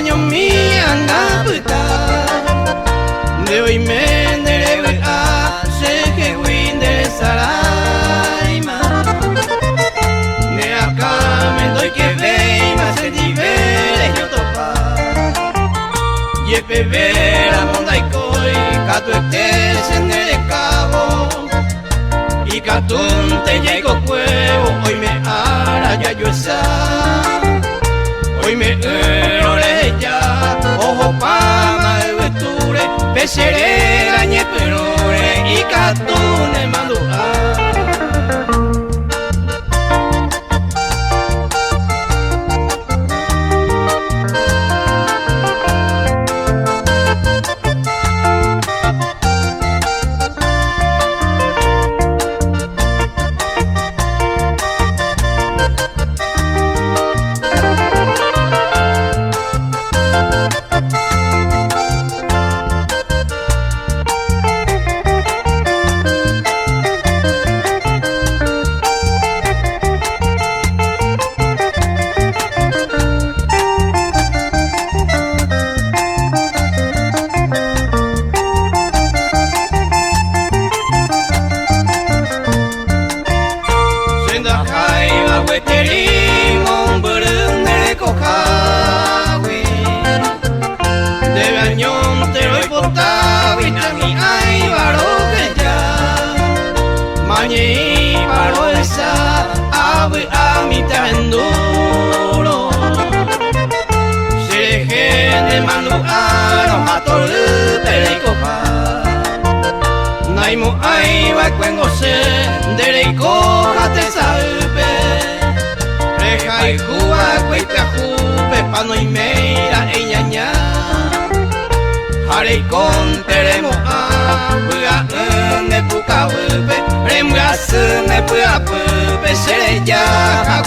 año mi anda puta de hoy me debe a se que win de saraima de acá me doy que ve más se divere yo topa y pevera monda y coi cato este se cabo y catún te llego huevo hoy me hará yo esa hoy me erore ya ojo pama de vesture peseré gañe perore y catún me mando Mañi paro esa ave a mi tenduro se de mando aro matol pericopa naimo ai va cuengo se dereiko hate salpe reja y cuba cuita jupe pano y meira eñaña harei con teremo a buga ne puka vuelve me pueda peser ya a